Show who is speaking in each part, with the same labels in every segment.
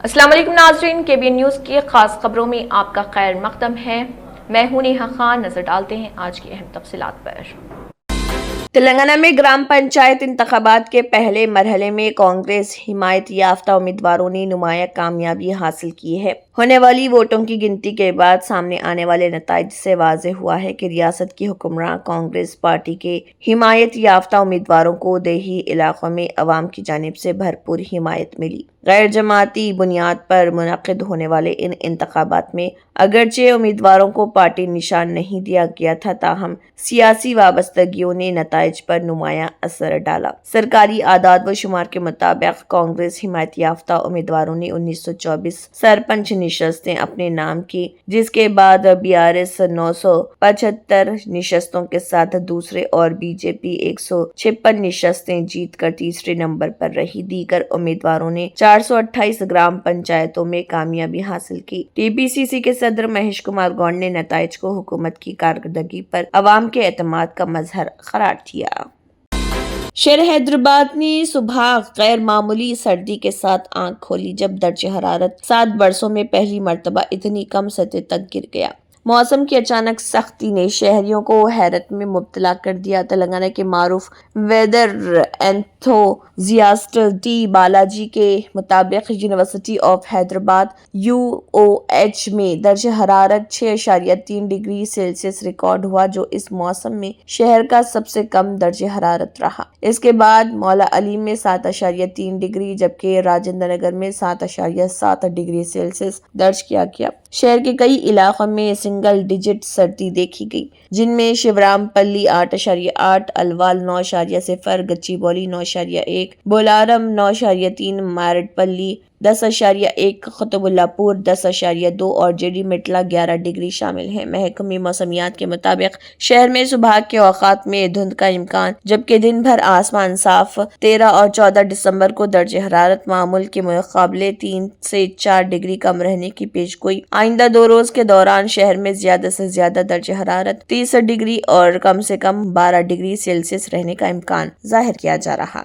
Speaker 1: السلام علیکم ناظرین، KBN نیوز کی خاص خبروں میں آپ کا خیر مقدم ہے۔ میں ہوں نیہا خان۔ نظر ڈالتے ہیں آج کی اہم تفصیلات پر۔
Speaker 2: تلنگانہ میں گرام پنچایت انتخابات کے پہلے مرحلے میں کانگریس حمایت یافتہ امیدواروں نے نمایاں کامیابی حاصل کی ہے۔ ہونے والی ووٹوں کی گنتی کے بعد سامنے آنے والے نتائج سے واضح ہوا ہے کہ ریاست کی حکمراں کانگریس پارٹی کے حمایت یافتہ امیدواروں کو دیہی علاقوں میں عوام کی جانب سے بھرپور حمایت ملی۔ غیر جماعتی بنیاد پر منعقد ہونے والے ان انتخابات میں اگرچہ امیدواروں کو پارٹی نشان نہیں دیا گیا تھا، تاہم سیاسی وابستگیوں نے نتائج پر نمایاں اثر ڈالا۔ سرکاری اعداد و شمار کے مطابق کانگریس حمایت یافتہ امیدواروں نے 1924 سرپنچ نشستیں اپنے نام کی، جس کے بعد BRS 975 نشستوں کے ساتھ دوسرے اور BJP 156 نشستیں جیت کر تیسرے نمبر پر رہی۔ دیگر امیدواروں نے 428 گرام پنچایتوں میں کامیابی حاصل کی۔ TPCC کے صدر مہیش کمار گوند نے نتائج کو حکومت کی کارکردگی پر عوام کے اعتماد کا مظہر قرار دیا۔ شہر حیدرآباد نے صبح غیر معمولی سردی کے ساتھ آنکھ کھولی جب درجہ حرارت 7 برسوں میں پہلی مرتبہ اتنی کم سطح تک گر گیا۔ موسم کی اچانک سختی نے شہریوں کو حیرت میں مبتلا کر دیا۔ تلنگانہ کے معروف ویدر اینتھوزیاسٹ ٹی بالاجی کے مطابق یونیورسٹی آف حیدرآباد UOH میں درجہ حرارت 6.3 ڈگری سیلسیس ریکارڈ ہوا، جو اس موسم میں شہر کا سب سے کم درجہ حرارت رہا۔ اس کے بعد مولا علی میں 7.3 ڈگری جبکہ راجندر نگر میں 7.7 ڈگری سیلسیس درج کیا گیا۔ شہر کے کئی علاقوں میں سنگل ڈیجٹ سردی دیکھی گئی، جن میں شیورام پلی 8.8، الوال 9.0، گچی بولی 9.1، بولارم 9.3، میرٹ پلی 10.1، قطب اللہ پور 10.2 اور JD مٹلا 11 ڈگری شامل ہیں۔ محکمہ موسمیات کے مطابق شہر میں صبح کے اوقات میں دھند کا امکان، جبکہ دن بھر آسمان صاف۔ 13 اور 14 دسمبر کو درجہ حرارت معمول کے مقابلے 3 سے 4 ڈگری کم رہنے کی پیش گوئی۔ آئندہ 2 روز کے دوران شہر میں زیادہ سے زیادہ درجہ حرارت 30 ڈگری اور کم سے کم 12 ڈگری سیلسیس رہنے کا امکان ظاہر کیا جا رہا۔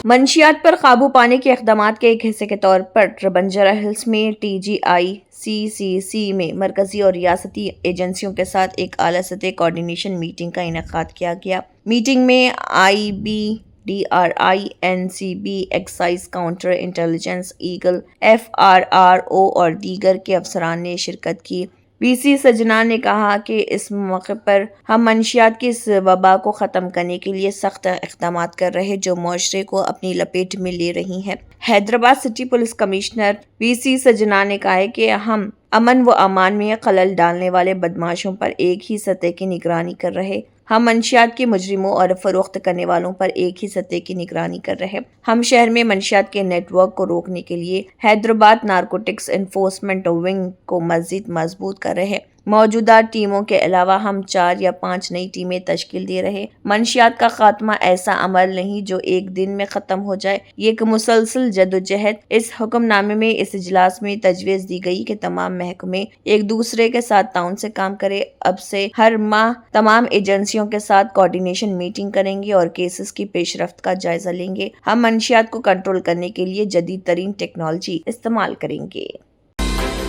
Speaker 2: منشیات پر قابو پانے کے اقدامات کے ایک حصے کے طور پر بنجارہ ہلز میں TGICCC میں مرکزی اور ریاستی ایجنسیوں کے ساتھ ایک اعلیٰ سطحی کوارڈینیشن میٹنگ کا انعقاد کیا گیا۔ میٹنگ میں IBDRI، NCB، excise, counter intelligence, Eagle, FRRO اور دیگر کے افسران نے شرکت کی۔ VC سجنا نے کہا کہ اس موقع پر ہم منشیات کی اس وبا کو ختم کرنے کے لیے سخت اقدامات کر رہے جو معاشرے کو اپنی لپیٹ میں لے رہی ہیں۔ Hyderabad city police commissioner VC سجنا نے کہا کہ ہم امن و امان میں خلل ڈالنے والے بدماشوں پر ایک ہی سطح کی نگرانی کر رہے۔ ہم منشیات کے مجرموں اور فروخت کرنے والوں پر ایک ہی سطح کی نگرانی کر رہے۔ ہم شہر میں منشیات کے نیٹ ورک کو روکنے کے لیے حیدرآباد نارکوٹکس انفورسمنٹ ونگ کو مزید مضبوط کر رہے۔ موجودہ ٹیموں کے علاوہ ہم 4 یا 5 نئی ٹیمیں تشکیل دے رہے۔ منشیات کا خاتمہ ایسا عمل نہیں جو ایک دن میں ختم ہو جائے، یہ ایک مسلسل جدوجہد۔ اس حکم نامے میں اس اجلاس میں تجویز دی گئی کہ تمام محکمے ایک دوسرے کے ساتھ تعاون سے کام کریں۔ اب سے ہر ماہ تمام ایجنسیوں کے ساتھ کوارڈینیشن میٹنگ کریں گے اور کیسز کی پیش رفت کا جائزہ لیں گے۔ ہم منشیات کو کنٹرول کرنے کے لیے جدید ترین ٹیکنالوجی استعمال کریں گے۔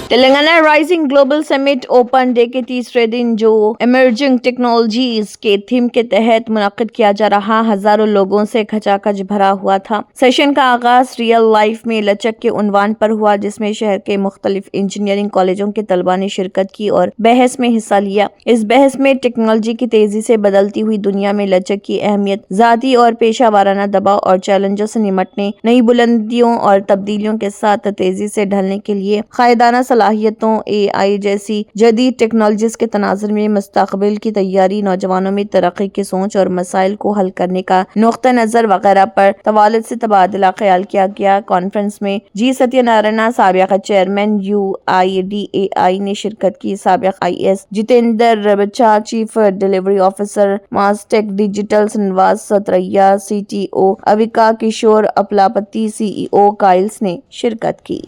Speaker 2: تلنگانہ رائزنگ گلوبل سمٹ اوپن ڈے کے تیسرے دن جو ایمرجنگ ٹیکنالوجیز کے تھیم کے تحت منعقد کیا جا رہا ہزاروں لوگوں سے کھچا کھچ بھرا ہوا تھا۔ سیشن کا آغاز ریئل لائف میں لچک کے عنوان پر ہوا، جس میں شہر کے مختلف انجینئرنگ کالجوں کے طلباء نے شرکت کی اور بحث میں حصہ لیا۔ اس بحث میں ٹیکنالوجی کی تیزی سے بدلتی ہوئی دنیا میں لچک کی اہمیت، ذاتی اور پیشہ ورانہ دباؤ اور چیلنجوں سے نمٹنے، نئی بلندیوں اور تبدیلیوں کے ساتھ تیزی سے ڈھلنے کے لیے قائدانہ صلاحیتوں، AI جیسی جدید ٹیکنالوجیز کے تناظر میں مستقبل کی تیاری، نوجوانوں میں ترقی کی سوچ اور مسائل کو حل کرنے کا نقطہ نظر وغیرہ پر طوالت سے تبادلہ خیال کیا گیا۔ کانفرنس میں جی ستیہ نارائنا، سابق چیئرمین UIDAI نے شرکت کی۔ سابق IAS جتیندر بچا، chief delivery officer Mastek digital, سنواس ستریا، CTO اویکا کشور اپلاپتی، CEO کائلس نے شرکت کی۔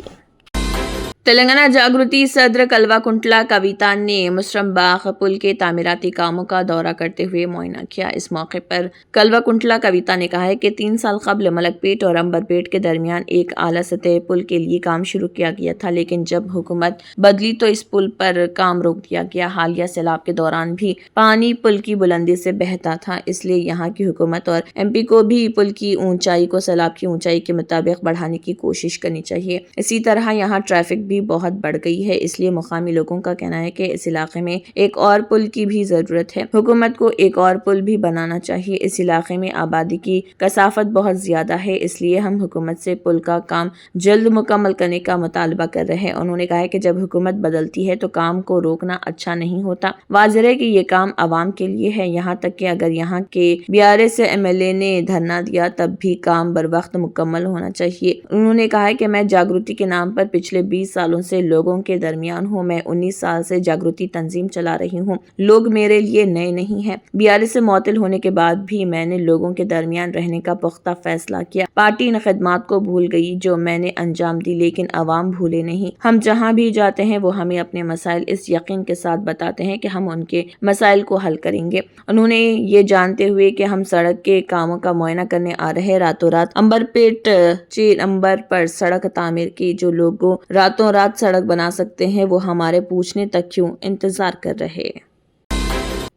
Speaker 2: تلنگانہ جاگرتی صدر کلوا کنٹلا کویتا نے مسرم باغ پل کے تعمیراتی کاموں کا دورہ کرتے ہوئے معائنہ کیا۔ اس موقع پر کلوا کنٹلا کویتا نے کہا کہ 3 سال قبل ملک پیٹ اور امبر پیٹ کے درمیان ایک اعلیٰ سطح پل کے لیے کام شروع کیا گیا تھا، لیکن جب حکومت بدلی تو اس پل پر کام روک دیا گیا۔ حالیہ سیلاب کے دوران بھی پانی پل کی بلندی سے بہتا تھا، اس لیے یہاں کی حکومت اور MP کو بھی پل کی اونچائی کو سیلاب کی اونچائی کے مطابق بڑھانے کی کوشش کرنی چاہیے۔ اسی طرح یہاں ٹریفک بھی بہت بڑھ گئی ہے، اس لیے مقامی لوگوں کا کہنا ہے کہ اس علاقے میں ایک اور پل کی بھی ضرورت ہے۔ حکومت کو ایک اور پل بھی بنانا چاہیے۔ اس علاقے میں آبادی کی کثافت بہت زیادہ ہے، اس لیے ہم حکومت سے پل کا کام جلد مکمل کرنے کا مطالبہ کر رہے ہیں۔ انہوں نے کہا کہ جب حکومت بدلتی ہے تو کام کو روکنا اچھا نہیں ہوتا۔ واضح ہے کہ یہ کام عوام کے لیے ہے، یہاں تک کہ اگر یہاں کے BRS MLA نے دھرنا دیا تب بھی کام بروقت مکمل ہونا چاہیے۔ انہوں نے کہا کہ میں جاگرتی کے نام پر پچھلے 20 سالوں سے لوگوں کے درمیان ہوں۔ میں 19 سال سے جاگرتی تنظیم چلا رہی ہوں۔ لوگ میرے لیے نئے نہیں ہیں۔ BRS سے معطل ہونے کے بعد بھی میں نے لوگوں کے درمیان رہنے کا پختہ فیصلہ کیا۔ پارٹی ان خدمات کو بھول گئی جو میں نے انجام دی، لیکن عوام بھولے نہیں۔ ہم جہاں بھی جاتے ہیں وہ ہمیں اپنے مسائل اس یقین کے ساتھ بتاتے ہیں کہ ہم ان کے مسائل کو حل کریں گے۔ انہوں نے یہ جانتے ہوئے کہ ہم سڑک کے کاموں کا معائنہ کرنے آ رہے راتوں رات امبر پیٹ چیر امبر پر سڑک تعمیر کی۔ جو لوگوں راتوں رات سڑک بنا سکتے ہیں وہ ہمارے پوچھنے تک کیوں انتظار کر رہے؟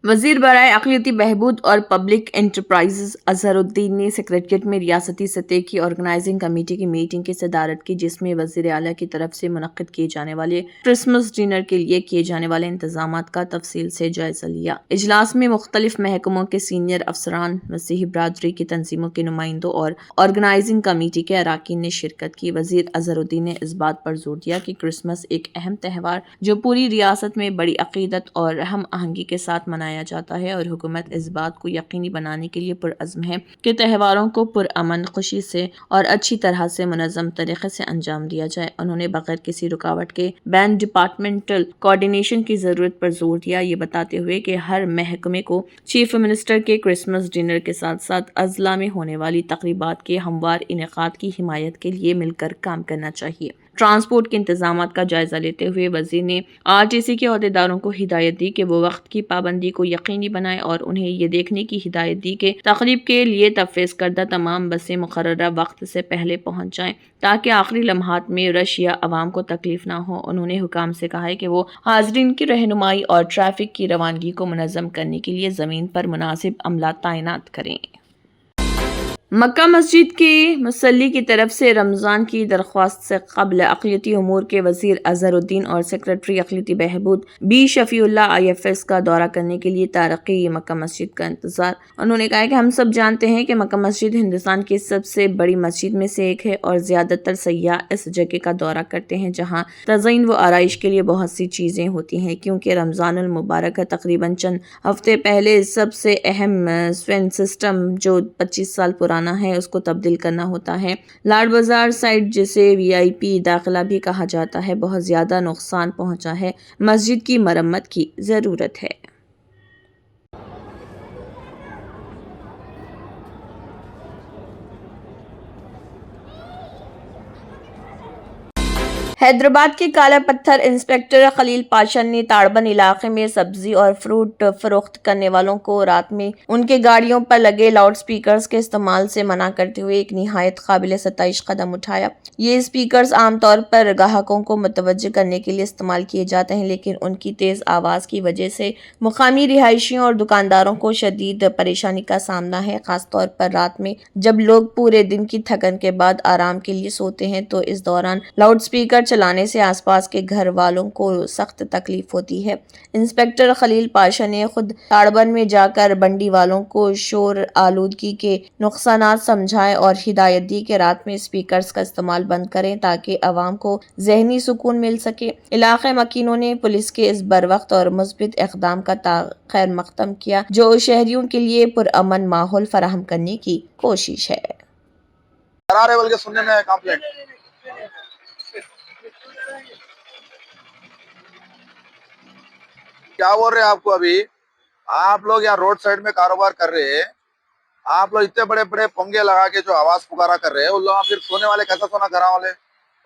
Speaker 2: وزیر برائے اقلیتی بہبود اور پبلک انٹرپرائزز اظہر الدین نے سکریٹریٹ میں ریاستی سطح کی آرگنائزنگ کمیٹی کی میٹنگ کی صدارت کی، جس میں وزیر اعلیٰ کی طرف سے منعقد کیے جانے والے کرسمس ڈنر کے لیے کیے جانے والے انتظامات کا تفصیل سے جائزہ لیا۔ اجلاس میں مختلف محکموں کے سینئر افسران، مسیحی برادری کی تنظیموں کے نمائندوں اور آرگنائزنگ کمیٹی کے اراکین نے شرکت کی۔ وزیر اظہر الدین نے اس بات پر زور دیا کہ کرسمس ایک اہم تہوار جو پوری ریاست میں بڑی عقیدت اور ہم آہنگی کے ساتھ منایا جاتا ہے، اور حکومت اس بات کو یقینی بنانے کے لیے پرعزم ہے کہ تہواروں کو پرامن، خوشی سے اور اچھی طرح سے منظم طریقے سے انجام دیا جائے۔ انہوں نے بغیر کسی رکاوٹ کے بین ڈپارٹمنٹل کوارڈینیشن کی ضرورت پر زور دیا، یہ بتاتے ہوئے کہ ہر محکمے کو چیف منسٹر کے کرسمس ڈنر کے ساتھ ساتھ اضلاع میں ہونے والی تقریبات کے ہموار انعقاد کی حمایت کے لیے مل کر کام کرنا چاہیے۔ ٹرانسپورٹ کے انتظامات کا جائزہ لیتے ہوئے وزیر نے RTC کے عہدیداروں کو ہدایت دی کہ وہ وقت کی پابندی کو یقینی بنائیں اور انہیں یہ دیکھنے کی ہدایت دی کہ تقریب کے لیے تفویض کردہ تمام بسیں مقررہ وقت سے پہلے پہنچ جائیں تاکہ آخری لمحات میں رش یا عوام کو تکلیف نہ ہو۔ انہوں نے حکام سے کہا ہے کہ وہ حاضرین کی رہنمائی اور ٹریفک کی روانگی کو منظم کرنے کے لیے زمین پر مناسب عملہ تعینات کریں۔ مکہ مسجد کے مصلی کی طرف سے رمضان کی درخواست سے قبل اقلیتی امور کے وزیر اظہر الدین اور سیکریٹری اقلیتی بہبود B شفیع اللہ IFS کا دورہ کرنے کے لیے تارقی مکہ مسجد کا انتظار۔ انہوں نے کہا کہ ہم سب جانتے ہیں کہ مکہ مسجد ہندوستان کی سب سے بڑی مسجد میں سے ایک ہے اور زیادہ تر سیاح اس جگہ کا دورہ کرتے ہیں جہاں تزئین و آرائش کے لیے بہت سی چیزیں ہوتی ہیں۔ کیونکہ رمضان المبارک ہے، تقریباً چند ہفتے پہلے سب سے اہم سون سسٹم جو 25 سال پرانا ہے اس کو تبدیل کرنا ہوتا ہے۔ لاڈ بازار سائٹ جسے VIP داخلہ بھی کہا جاتا ہے بہت زیادہ نقصان پہنچا ہے، مسجد کی مرمت کی ضرورت ہے۔ حیدرآباد کے کالا پتھر انسپکٹر خلیل پاشا نے تاڑبن علاقے میں سبزی اور فروٹ فروخت کرنے والوں کو رات میں ان کے گاڑیوں پر لگے لاؤڈ سپیکرز کے استعمال سے منع کرتے ہوئے ایک نہایت قابل ستائش قدم اٹھایا۔ یہ سپیکرز عام طور پر گاہکوں کو متوجہ کرنے کے لیے استعمال کیے جاتے ہیں، لیکن ان کی تیز آواز کی وجہ سے مقامی رہائشیوں اور دکانداروں کو شدید پریشانی کا سامنا ہے، خاص طور پر رات میں جب لوگ پورے دن کی تھکن کے بعد آرام کے لیے سوتے ہیں تو اس دوران لاؤڈ سپیکر چلانے سے آس پاس کے گھر والوں کو سخت تکلیف ہوتی ہے۔ انسپکٹر خلیل پاشا نے خود تاڑبن میں جا کر بنڈی والوں کو شور آلودگی کے نقصانات سمجھائے اور ہدایت دی کہ رات میں سپیکرز کا استعمال بند کریں تاکہ عوام کو ذہنی سکون مل سکے۔ علاقہ مکینوں نے پولیس کے اس بروقت اور مثبت اقدام کا خیر مقدم کیا جو شہریوں کے لیے پرامن ماحول فراہم کرنے کی کوشش ہے۔
Speaker 3: کیا بول رہے ہیں آپ کو؟ ابھی آپ لوگ یہاں روڈ سائڈ میں کاروبار کر رہے ہیں، آپ لوگ اتنے بڑے بڑے پنگے لگا کے جو آواز پکارا کر رہے ہیں، ان لوگ پھر سونے والے کیسا سونا گھر والے؟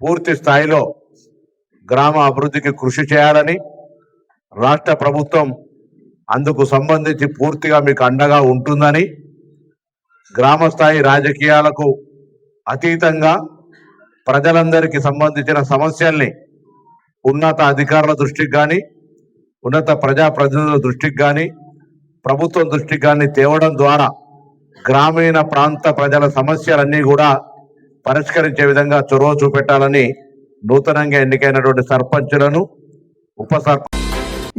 Speaker 4: పూర్తి స్థాయిలో గ్రామ అభివృద్ధికి కృషి చేయాలని రాష్ట్ర ప్రభుత్వం అందుకు సంబంధించి పూర్తిగా మీకు అండగా ఉంటుందని గ్రామ స్థాయి రాజకీయాలకు అతీతంగా ప్రజలందరికీ సంబంధించిన సమస్యల్ని ఉన్నత అధికారుల దృష్టికి కానీ ఉన్నత ప్రజాప్రతినిధుల దృష్టికి కానీ ప్రభుత్వం దృష్టికి కానీ తేవడం ద్వారా గ్రామీణ ప్రాంత ప్రజల సమస్యలన్నీ కూడా పరిష్కరించే విధంగా చొరవ చూపెట్టాలని నూతనంగా ఎన్నికైనటువంటి సర్పంచులను ఉప సర్పంచ్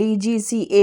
Speaker 2: DGCA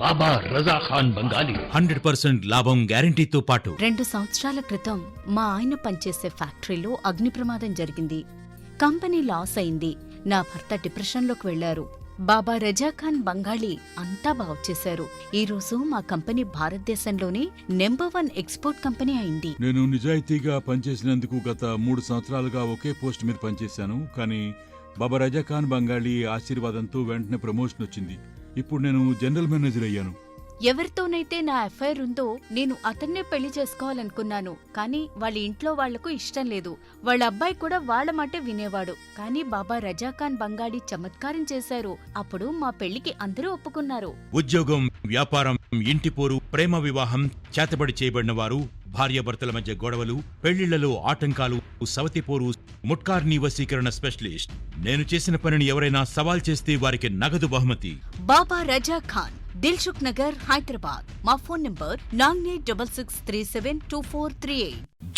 Speaker 5: బాబా రజా ఖాన్ బంగాలి
Speaker 6: 100% లాభం గ్యారంటీతో పాటు
Speaker 7: 2 సంవత్సరాల క్రితం మా ఆయన పనిచేసే ఫ్యాక్టరీలో అగ్ని ప్రమాదం జరిగింది. కంపెనీ లాస్ అయింది. నా భర్త డిప్రెషన్లోకి వెళ్లారు. బాబా రజా ఖాన్ బంగాళీ అంతా బాగు చేశారు. ఈ రోజు మా కంపెనీ భారతదేశంలోనే నెంబర్ 1 ఎక్స్పోర్ట్ కంపెనీ అయింది.
Speaker 6: నేను నిజాయితీగా పనిచేసినందుకు గత 3 సంవత్సరాలుగా ఒకే పోస్ట్ మీద పనిచేశాను. కానీ బాబా రజా ఖాన్ బంగాళీ ఆశీర్వాదంతో వెంటనే ప్రమోషన్ వచ్చింది. ఇప్పుడు నేను జనరల్ మేనేజర్ అయ్యాను.
Speaker 7: ఎవరితోనైతే నా ఎఫ్ఐఆర్ ఉందో నేను అతన్నే పెళ్లి చేసుకోవాలనుకున్నాను. కానీ వాళ్ళ ఇంట్లో వాళ్లకు ఇష్టం లేదు. వాళ్ళ అబ్బాయి కూడా వాళ్ళ మాటే వినేవాడు. కానీ బాబా రజా ఖాన్ బంగాళీ చమత్కారం చేశారు. అప్పుడు మా పెళ్లికి అందరూ ఒప్పుకున్నారు.
Speaker 6: ఉద్యోగం, వ్యాపారం
Speaker 8: ఇంటి పోరు, ప్రేమ వివాహం, చేతబడి చేయబడిన వారు, భార్యాభర్తల మధ్య గొడవలు, పెళ్లిళ్లలో ఆటంకాలు, సవతి పోరు, ముట్కార్నీ వశీకరణ స్పెషలిస్ట్. నేను చేసిన పనిని ఎవరైనా సవాల్ చేస్తే వారికి నగదు బహుమతి.
Speaker 7: బాబా రజా ఖాన్, దిల్సుఖ్ నగర్, హైదరాబాద్. మా phone number 9866372438.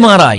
Speaker 9: MRI,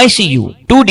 Speaker 9: ICU, 2D